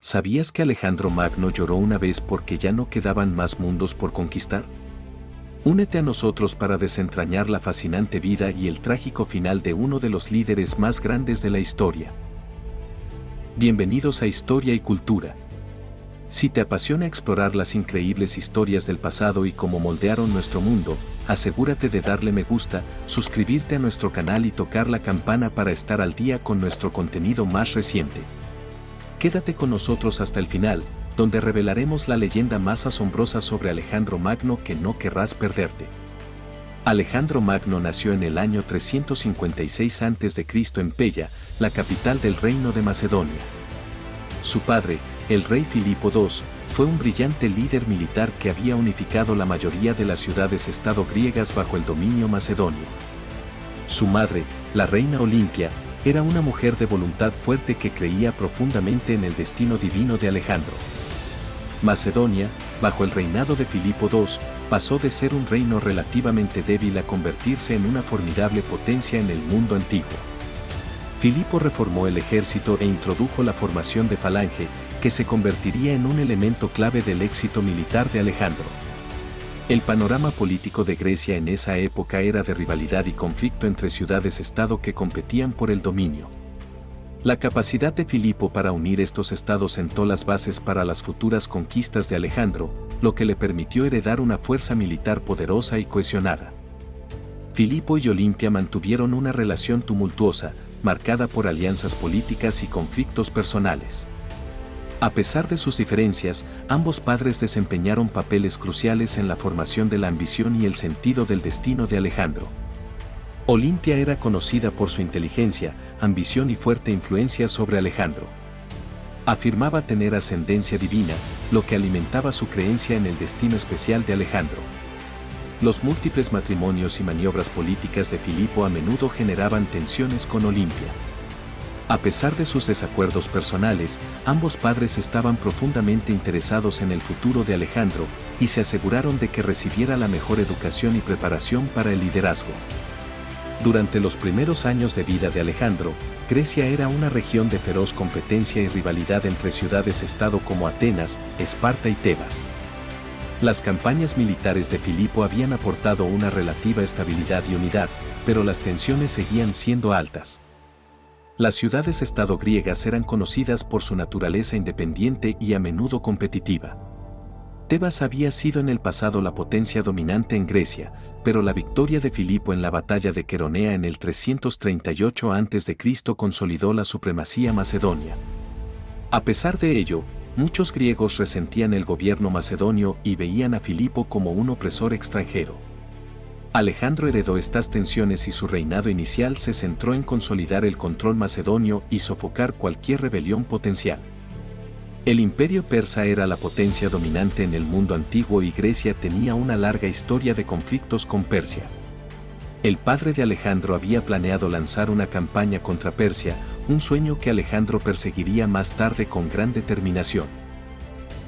¿Sabías que Alejandro Magno lloró una vez porque ya no quedaban más mundos por conquistar? Únete a nosotros para desentrañar la fascinante vida y el trágico final de uno de los líderes más grandes de la historia. Bienvenidos a Historia y Cultura. Si te apasiona explorar las increíbles historias del pasado y cómo moldearon nuestro mundo, asegúrate de darle me gusta, suscribirte a nuestro canal y tocar la campana para estar al día con nuestro contenido más reciente. Quédate con nosotros hasta el final, donde revelaremos la leyenda más asombrosa sobre Alejandro Magno que no querrás perderte. Alejandro Magno nació en el año 356 a.C. en Pella, la capital del reino de Macedonia. Su padre, el rey Filipo II, fue un brillante líder militar que había unificado la mayoría de las ciudades-estado griegas bajo el dominio macedonio. Su madre, la reina Olimpia, era una mujer de voluntad fuerte que creía profundamente en el destino divino de Alejandro. Macedonia, bajo el reinado de Filipo II, pasó de ser un reino relativamente débil a convertirse en una formidable potencia en el mundo antiguo. Filipo reformó el ejército e introdujo la formación de falange, que se convertiría en un elemento clave del éxito militar de Alejandro. El panorama político de Grecia en esa época era de rivalidad y conflicto entre ciudades-estado que competían por el dominio. La capacidad de Filipo para unir estos estados sentó las bases para las futuras conquistas de Alejandro, lo que le permitió heredar una fuerza militar poderosa y cohesionada. Filipo y Olimpia mantuvieron una relación tumultuosa, marcada por alianzas políticas y conflictos personales. A pesar de sus diferencias, ambos padres desempeñaron papeles cruciales en la formación de la ambición y el sentido del destino de Alejandro. Olimpia era conocida por su inteligencia, ambición y fuerte influencia sobre Alejandro. Afirmaba tener ascendencia divina, lo que alimentaba su creencia en el destino especial de Alejandro. Los múltiples matrimonios y maniobras políticas de Filipo a menudo generaban tensiones con Olimpia. A pesar de sus desacuerdos personales, ambos padres estaban profundamente interesados en el futuro de Alejandro y se aseguraron de que recibiera la mejor educación y preparación para el liderazgo. Durante los primeros años de vida de Alejandro, Grecia era una región de feroz competencia y rivalidad entre ciudades-estado como Atenas, Esparta y Tebas. Las campañas militares de Filipo habían aportado una relativa estabilidad y unidad, pero las tensiones seguían siendo altas. Las ciudades-estado griegas eran conocidas por su naturaleza independiente y a menudo competitiva. Tebas había sido en el pasado la potencia dominante en Grecia, pero la victoria de Filipo en la batalla de Queronea en el 338 a.C. consolidó la supremacía macedonia. A pesar de ello, muchos griegos resentían el gobierno macedonio y veían a Filipo como un opresor extranjero. Alejandro heredó estas tensiones y su reinado inicial se centró en consolidar el control macedonio y sofocar cualquier rebelión potencial. El imperio persa era la potencia dominante en el mundo antiguo y Grecia tenía una larga historia de conflictos con Persia. El padre de Alejandro había planeado lanzar una campaña contra Persia, un sueño que Alejandro perseguiría más tarde con gran determinación.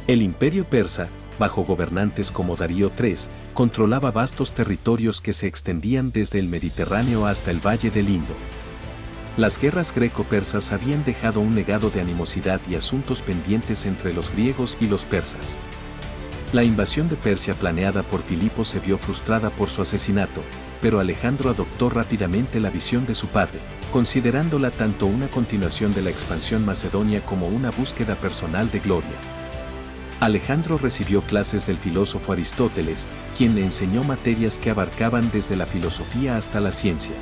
El imperio persa, bajo gobernantes como Darío III, controlaba vastos territorios que se extendían desde el Mediterráneo hasta el Valle del Indo. Las guerras greco-persas habían dejado un legado de animosidad y asuntos pendientes entre los griegos y los persas. La invasión de Persia planeada por Filipo se vio frustrada por su asesinato, pero Alejandro adoptó rápidamente la visión de su padre, considerándola tanto una continuación de la expansión macedonia como una búsqueda personal de gloria. Alejandro recibió clases del filósofo Aristóteles, quien le enseñó materias que abarcaban desde la filosofía hasta la ciencia.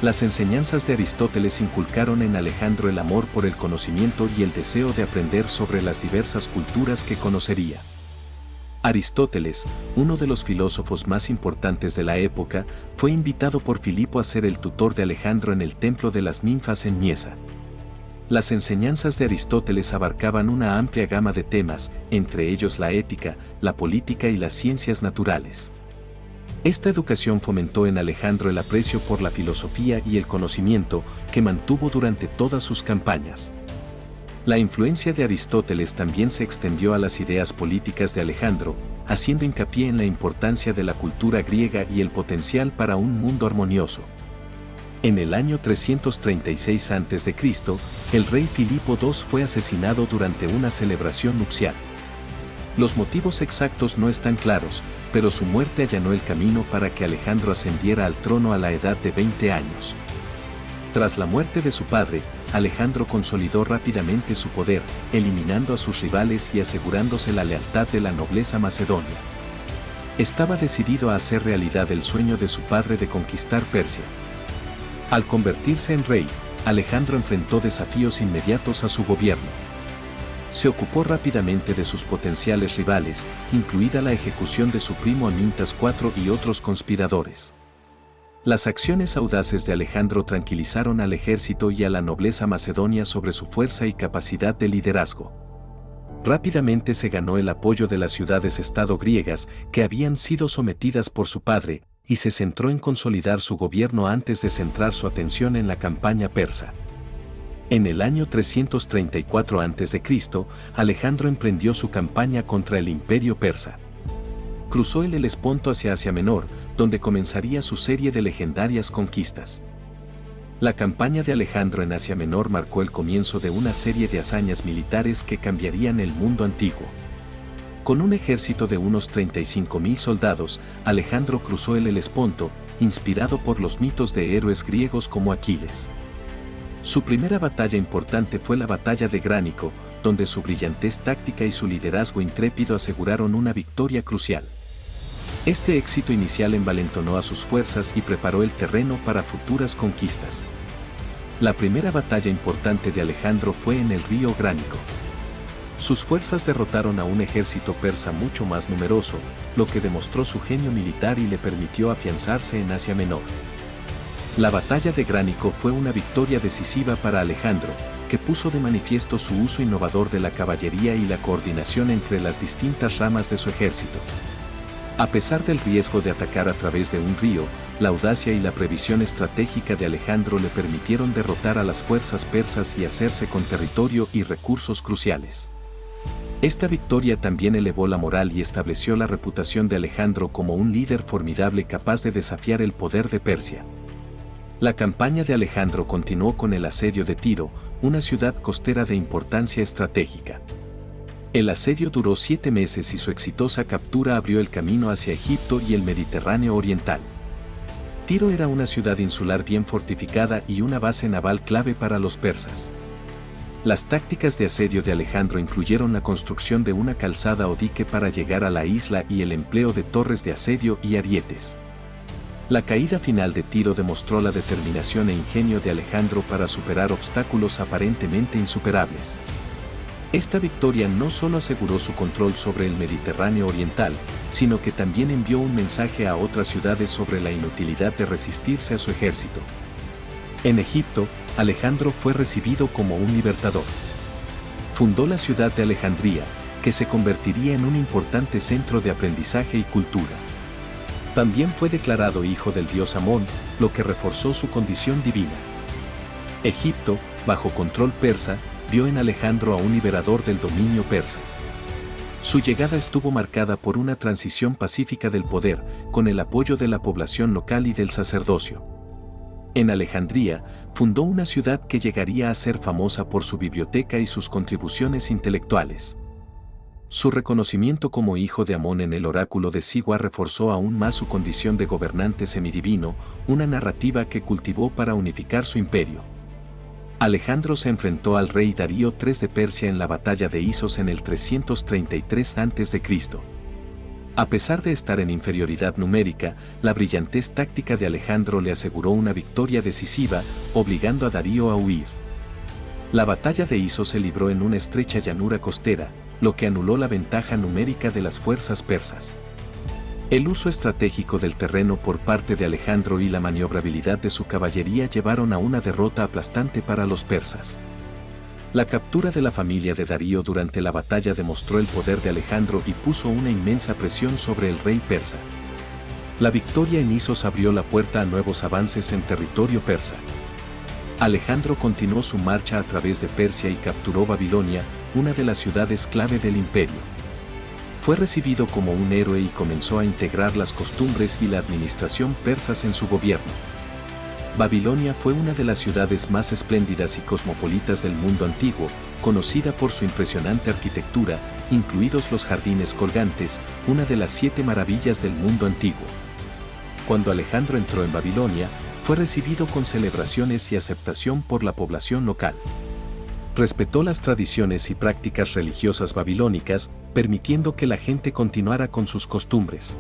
Las enseñanzas de Aristóteles inculcaron en Alejandro el amor por el conocimiento y el deseo de aprender sobre las diversas culturas que conocería. Aristóteles, uno de los filósofos más importantes de la época, fue invitado por Filipo a ser el tutor de Alejandro en el templo de las ninfas en Niesa. Las enseñanzas de Aristóteles abarcaban una amplia gama de temas, entre ellos la ética, la política y las ciencias naturales. Esta educación fomentó en Alejandro el aprecio por la filosofía y el conocimiento que mantuvo durante todas sus campañas. La influencia de Aristóteles también se extendió a las ideas políticas de Alejandro, haciendo hincapié en la importancia de la cultura griega y el potencial para un mundo armonioso. En el año 336 a.C., el rey Filipo II fue asesinado durante una celebración nupcial. Los motivos exactos no están claros, pero su muerte allanó el camino para que Alejandro ascendiera al trono a la edad de 20 años. Tras la muerte de su padre, Alejandro consolidó rápidamente su poder, eliminando a sus rivales y asegurándose la lealtad de la nobleza macedonia. Estaba decidido a hacer realidad el sueño de su padre de conquistar Persia. Al convertirse en rey, Alejandro enfrentó desafíos inmediatos a su gobierno. Se ocupó rápidamente de sus potenciales rivales, incluida la ejecución de su primo Amintas IV y otros conspiradores. Las acciones audaces de Alejandro tranquilizaron al ejército y a la nobleza macedonia sobre su fuerza y capacidad de liderazgo. Rápidamente se ganó el apoyo de las ciudades-estado griegas que habían sido sometidas por su padre, y se centró en consolidar su gobierno antes de centrar su atención en la campaña persa. En el año 334 a.C., Alejandro emprendió su campaña contra el imperio persa. Cruzó el Helesponto hacia Asia Menor, donde comenzaría su serie de legendarias conquistas. La campaña de Alejandro en Asia Menor marcó el comienzo de una serie de hazañas militares que cambiarían el mundo antiguo. Con un ejército de unos 35.000 soldados, Alejandro cruzó el Helesponto, inspirado por los mitos de héroes griegos como Aquiles. Su primera batalla importante fue la batalla de Gránico, donde su brillantez táctica y su liderazgo intrépido aseguraron una victoria crucial. Este éxito inicial envalentonó a sus fuerzas y preparó el terreno para futuras conquistas. La primera batalla importante de Alejandro fue en el río Gránico. Sus fuerzas derrotaron a un ejército persa mucho más numeroso, lo que demostró su genio militar y le permitió afianzarse en Asia Menor. La batalla de Gránico fue una victoria decisiva para Alejandro, que puso de manifiesto su uso innovador de la caballería y la coordinación entre las distintas ramas de su ejército. A pesar del riesgo de atacar a través de un río, la audacia y la previsión estratégica de Alejandro le permitieron derrotar a las fuerzas persas y hacerse con territorio y recursos cruciales. Esta victoria también elevó la moral y estableció la reputación de Alejandro como un líder formidable capaz de desafiar el poder de Persia. La campaña de Alejandro continuó con el asedio de Tiro, una ciudad costera de importancia estratégica. El asedio duró 7 meses y su exitosa captura abrió el camino hacia Egipto y el Mediterráneo oriental. Tiro era una ciudad insular bien fortificada y una base naval clave para los persas. Las tácticas de asedio de Alejandro incluyeron la construcción de una calzada o dique para llegar a la isla y el empleo de torres de asedio y arietes. La caída final de Tiro demostró la determinación e ingenio de Alejandro para superar obstáculos aparentemente insuperables. Esta victoria no solo aseguró su control sobre el Mediterráneo oriental, sino que también envió un mensaje a otras ciudades sobre la inutilidad de resistirse a su ejército. En Egipto, Alejandro fue recibido como un libertador. Fundó la ciudad de Alejandría, que se convertiría en un importante centro de aprendizaje y cultura. También fue declarado hijo del dios Amón, lo que reforzó su condición divina. Egipto, bajo control persa, vio en Alejandro a un liberador del dominio persa. Su llegada estuvo marcada por una transición pacífica del poder, con el apoyo de la población local y del sacerdocio. En Alejandría, fundó una ciudad que llegaría a ser famosa por su biblioteca y sus contribuciones intelectuales. Su reconocimiento como hijo de Amón en el oráculo de Sigua reforzó aún más su condición de gobernante semidivino, una narrativa que cultivó para unificar su imperio. Alejandro se enfrentó al rey Darío III de Persia en la batalla de Isos en el 333 a.C. A pesar de estar en inferioridad numérica, la brillantez táctica de Alejandro le aseguró una victoria decisiva, obligando a Darío a huir. La batalla de Isos se libró en una estrecha llanura costera, lo que anuló la ventaja numérica de las fuerzas persas. El uso estratégico del terreno por parte de Alejandro y la maniobrabilidad de su caballería llevaron a una derrota aplastante para los persas. La captura de la familia de Darío durante la batalla demostró el poder de Alejandro y puso una inmensa presión sobre el rey persa. La victoria en Isos abrió la puerta a nuevos avances en territorio persa. Alejandro continuó su marcha a través de Persia y capturó Babilonia, una de las ciudades clave del imperio. Fue recibido como un héroe y comenzó a integrar las costumbres y la administración persas en su gobierno. Babilonia fue una de las ciudades más espléndidas y cosmopolitas del mundo antiguo, conocida por su impresionante arquitectura, incluidos los jardines colgantes, una de las 7 maravillas del mundo antiguo. Cuando Alejandro entró en Babilonia, fue recibido con celebraciones y aceptación por la población local. Respetó las tradiciones y prácticas religiosas babilónicas, permitiendo que la gente continuara con sus costumbres.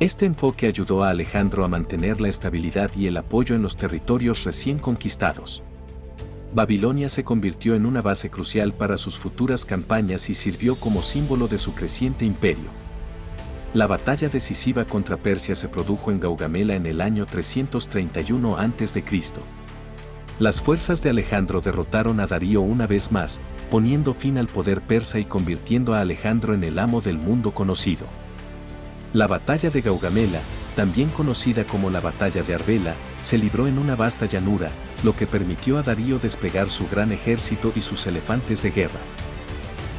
Este enfoque ayudó a Alejandro a mantener la estabilidad y el apoyo en los territorios recién conquistados. Babilonia se convirtió en una base crucial para sus futuras campañas y sirvió como símbolo de su creciente imperio. La batalla decisiva contra Persia se produjo en Gaugamela en el año 331 a.C. Las fuerzas de Alejandro derrotaron a Darío una vez más, poniendo fin al poder persa y convirtiendo a Alejandro en el amo del mundo conocido. La batalla de Gaugamela, también conocida como la batalla de Arbela, se libró en una vasta llanura, lo que permitió a Darío desplegar su gran ejército y sus elefantes de guerra.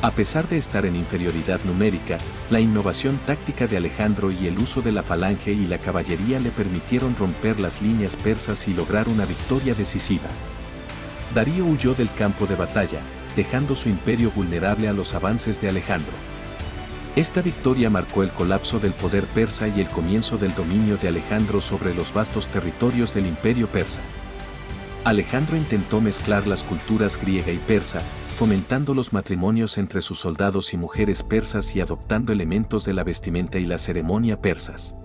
A pesar de estar en inferioridad numérica, la innovación táctica de Alejandro y el uso de la falange y la caballería le permitieron romper las líneas persas y lograr una victoria decisiva. Darío huyó del campo de batalla, dejando su imperio vulnerable a los avances de Alejandro. Esta victoria marcó el colapso del poder persa y el comienzo del dominio de Alejandro sobre los vastos territorios del imperio persa. Alejandro intentó mezclar las culturas griega y persa, fomentando los matrimonios entre sus soldados y mujeres persas y adoptando elementos de la vestimenta y la ceremonia persas.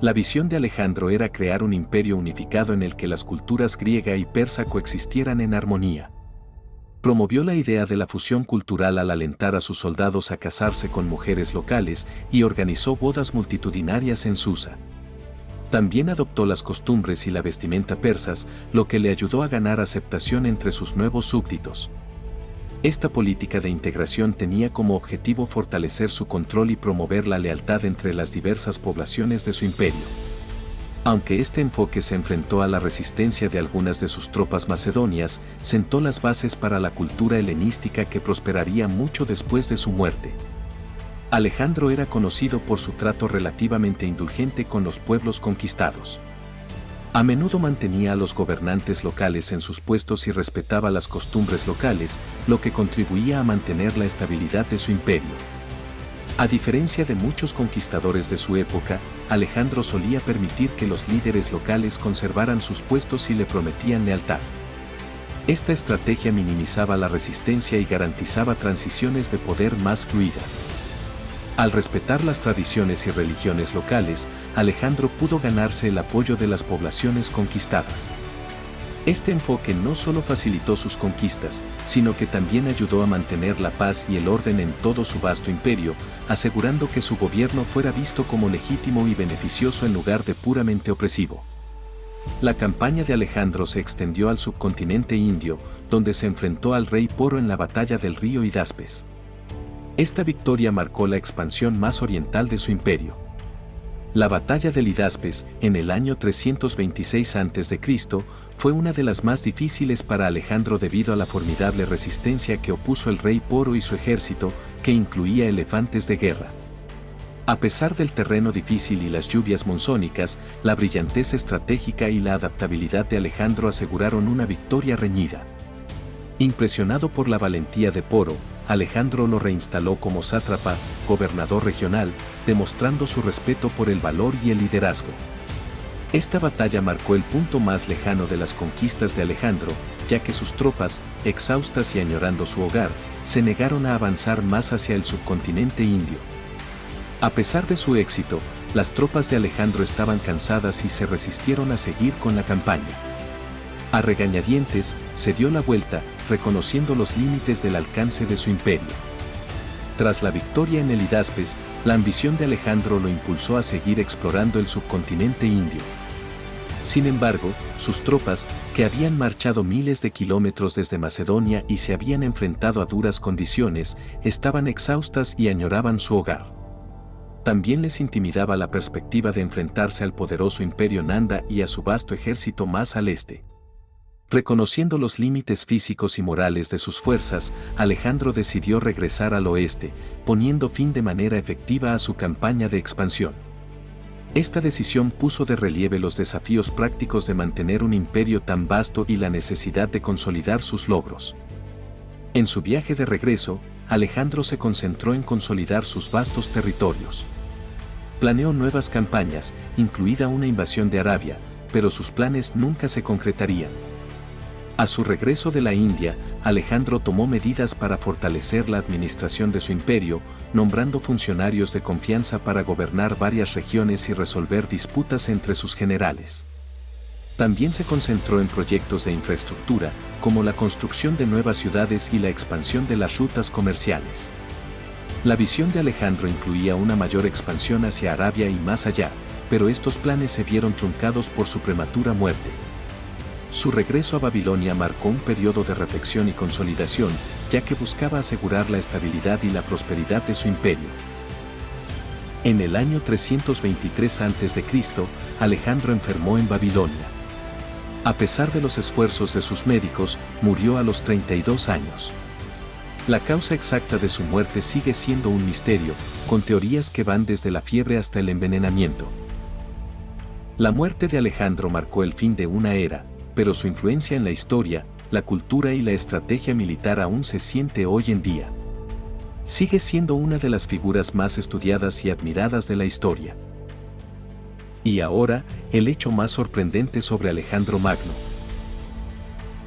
La visión de Alejandro era crear un imperio unificado en el que las culturas griega y persa coexistieran en armonía. Promovió la idea de la fusión cultural al alentar a sus soldados a casarse con mujeres locales y organizó bodas multitudinarias en Susa. También adoptó las costumbres y la vestimenta persas, lo que le ayudó a ganar aceptación entre sus nuevos súbditos. Esta política de integración tenía como objetivo fortalecer su control y promover la lealtad entre las diversas poblaciones de su imperio. Aunque este enfoque se enfrentó a la resistencia de algunas de sus tropas macedonias, sentó las bases para la cultura helenística que prosperaría mucho después de su muerte. Alejandro era conocido por su trato relativamente indulgente con los pueblos conquistados. A menudo mantenía a los gobernantes locales en sus puestos y respetaba las costumbres locales, lo que contribuía a mantener la estabilidad de su imperio. A diferencia de muchos conquistadores de su época, Alejandro solía permitir que los líderes locales conservaran sus puestos y le prometían lealtad. Esta estrategia minimizaba la resistencia y garantizaba transiciones de poder más fluidas. Al respetar las tradiciones y religiones locales, Alejandro pudo ganarse el apoyo de las poblaciones conquistadas. Este enfoque no solo facilitó sus conquistas, sino que también ayudó a mantener la paz y el orden en todo su vasto imperio, asegurando que su gobierno fuera visto como legítimo y beneficioso en lugar de puramente opresivo. La campaña de Alejandro se extendió al subcontinente indio, donde se enfrentó al rey Poro en la batalla del río Hidaspes. Esta victoria marcó la expansión más oriental de su imperio. La batalla del Hidaspes, en el año 326 a.C., fue una de las más difíciles para Alejandro debido a la formidable resistencia que opuso el rey Poro y su ejército, que incluía elefantes de guerra. A pesar del terreno difícil y las lluvias monzónicas, la brillantez estratégica y la adaptabilidad de Alejandro aseguraron una victoria reñida. Impresionado por la valentía de Poro, Alejandro lo reinstaló como sátrapa, gobernador regional, demostrando su respeto por el valor y el liderazgo. Esta batalla marcó el punto más lejano de las conquistas de Alejandro, ya que sus tropas, exhaustas y añorando su hogar, se negaron a avanzar más hacia el subcontinente indio. A pesar de su éxito, las tropas de Alejandro estaban cansadas y se resistieron a seguir con la campaña. A regañadientes, se dio la vuelta, reconociendo los límites del alcance de su imperio. Tras la victoria en el Hidaspes, la ambición de Alejandro lo impulsó a seguir explorando el subcontinente indio. Sin embargo, sus tropas, que habían marchado miles de kilómetros desde Macedonia y se habían enfrentado a duras condiciones, estaban exhaustas y añoraban su hogar. También les intimidaba la perspectiva de enfrentarse al poderoso imperio Nanda y a su vasto ejército más al este. Reconociendo los límites físicos y morales de sus fuerzas, Alejandro decidió regresar al oeste, poniendo fin de manera efectiva a su campaña de expansión. Esta decisión puso de relieve los desafíos prácticos de mantener un imperio tan vasto y la necesidad de consolidar sus logros. En su viaje de regreso, Alejandro se concentró en consolidar sus vastos territorios. Planeó nuevas campañas, incluida una invasión de Arabia, pero sus planes nunca se concretarían. A su regreso de la India, Alejandro tomó medidas para fortalecer la administración de su imperio, nombrando funcionarios de confianza para gobernar varias regiones y resolver disputas entre sus generales. También se concentró en proyectos de infraestructura, como la construcción de nuevas ciudades y la expansión de las rutas comerciales. La visión de Alejandro incluía una mayor expansión hacia Arabia y más allá, pero estos planes se vieron truncados por su prematura muerte. Su regreso a Babilonia marcó un periodo de reflexión y consolidación, ya que buscaba asegurar la estabilidad y la prosperidad de su imperio. En el año 323 a.C., Alejandro enfermó en Babilonia. A pesar de los esfuerzos de sus médicos, murió a los 32 años. La causa exacta de su muerte sigue siendo un misterio, con teorías que van desde la fiebre hasta el envenenamiento. La muerte de Alejandro marcó el fin de una era, pero su influencia en la historia, la cultura y la estrategia militar aún se siente hoy en día. Sigue siendo una de las figuras más estudiadas y admiradas de la historia. Y ahora, el hecho más sorprendente sobre Alejandro Magno.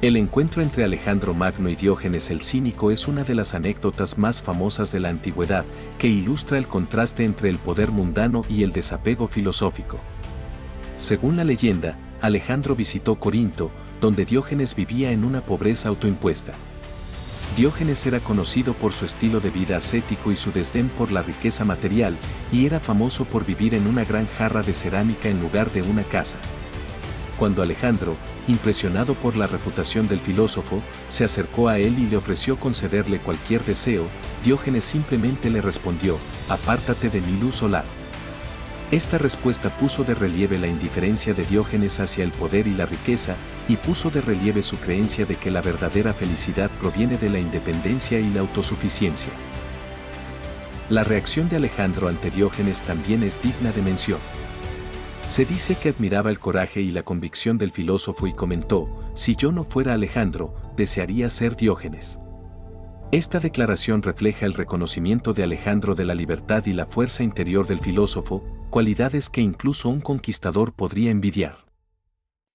El encuentro entre Alejandro Magno y Diógenes el Cínico es una de las anécdotas más famosas de la antigüedad, que ilustra el contraste entre el poder mundano y el desapego filosófico. Según la leyenda, Alejandro visitó Corinto, donde Diógenes vivía en una pobreza autoimpuesta. Diógenes era conocido por su estilo de vida ascético y su desdén por la riqueza material, y era famoso por vivir en una gran jarra de cerámica en lugar de una casa. Cuando Alejandro, impresionado por la reputación del filósofo, se acercó a él y le ofreció concederle cualquier deseo, Diógenes simplemente le respondió: «Apártate de mi luz solar». Esta respuesta puso de relieve la indiferencia de Diógenes hacia el poder y la riqueza, y puso de relieve su creencia de que la verdadera felicidad proviene de la independencia y la autosuficiencia. La reacción de Alejandro ante Diógenes también es digna de mención. Se dice que admiraba el coraje y la convicción del filósofo y comentó: «Si yo no fuera Alejandro, desearía ser Diógenes». Esta declaración refleja el reconocimiento de Alejandro de la libertad y la fuerza interior del filósofo, cualidades que incluso un conquistador podría envidiar.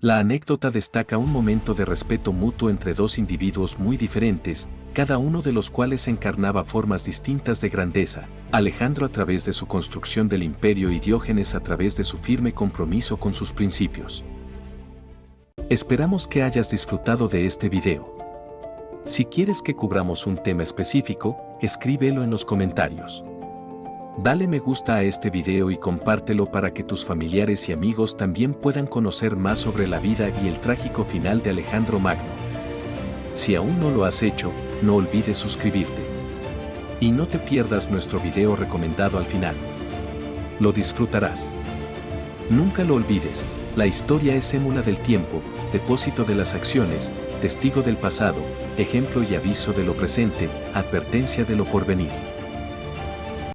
La anécdota destaca un momento de respeto mutuo entre dos individuos muy diferentes, cada uno de los cuales encarnaba formas distintas de grandeza, Alejandro a través de su construcción del imperio y Diógenes a través de su firme compromiso con sus principios. Esperamos que hayas disfrutado de este video. Si quieres que cubramos un tema específico, escríbelo en los comentarios. Dale me gusta a este video y compártelo para que tus familiares y amigos también puedan conocer más sobre la vida y el trágico final de Alejandro Magno. Si aún no lo has hecho, no olvides suscribirte. Y no te pierdas nuestro video recomendado al final. Lo disfrutarás. Nunca lo olvides, la historia es émula del tiempo, depósito de las acciones, testigo del pasado, ejemplo y aviso de lo presente, advertencia de lo porvenir.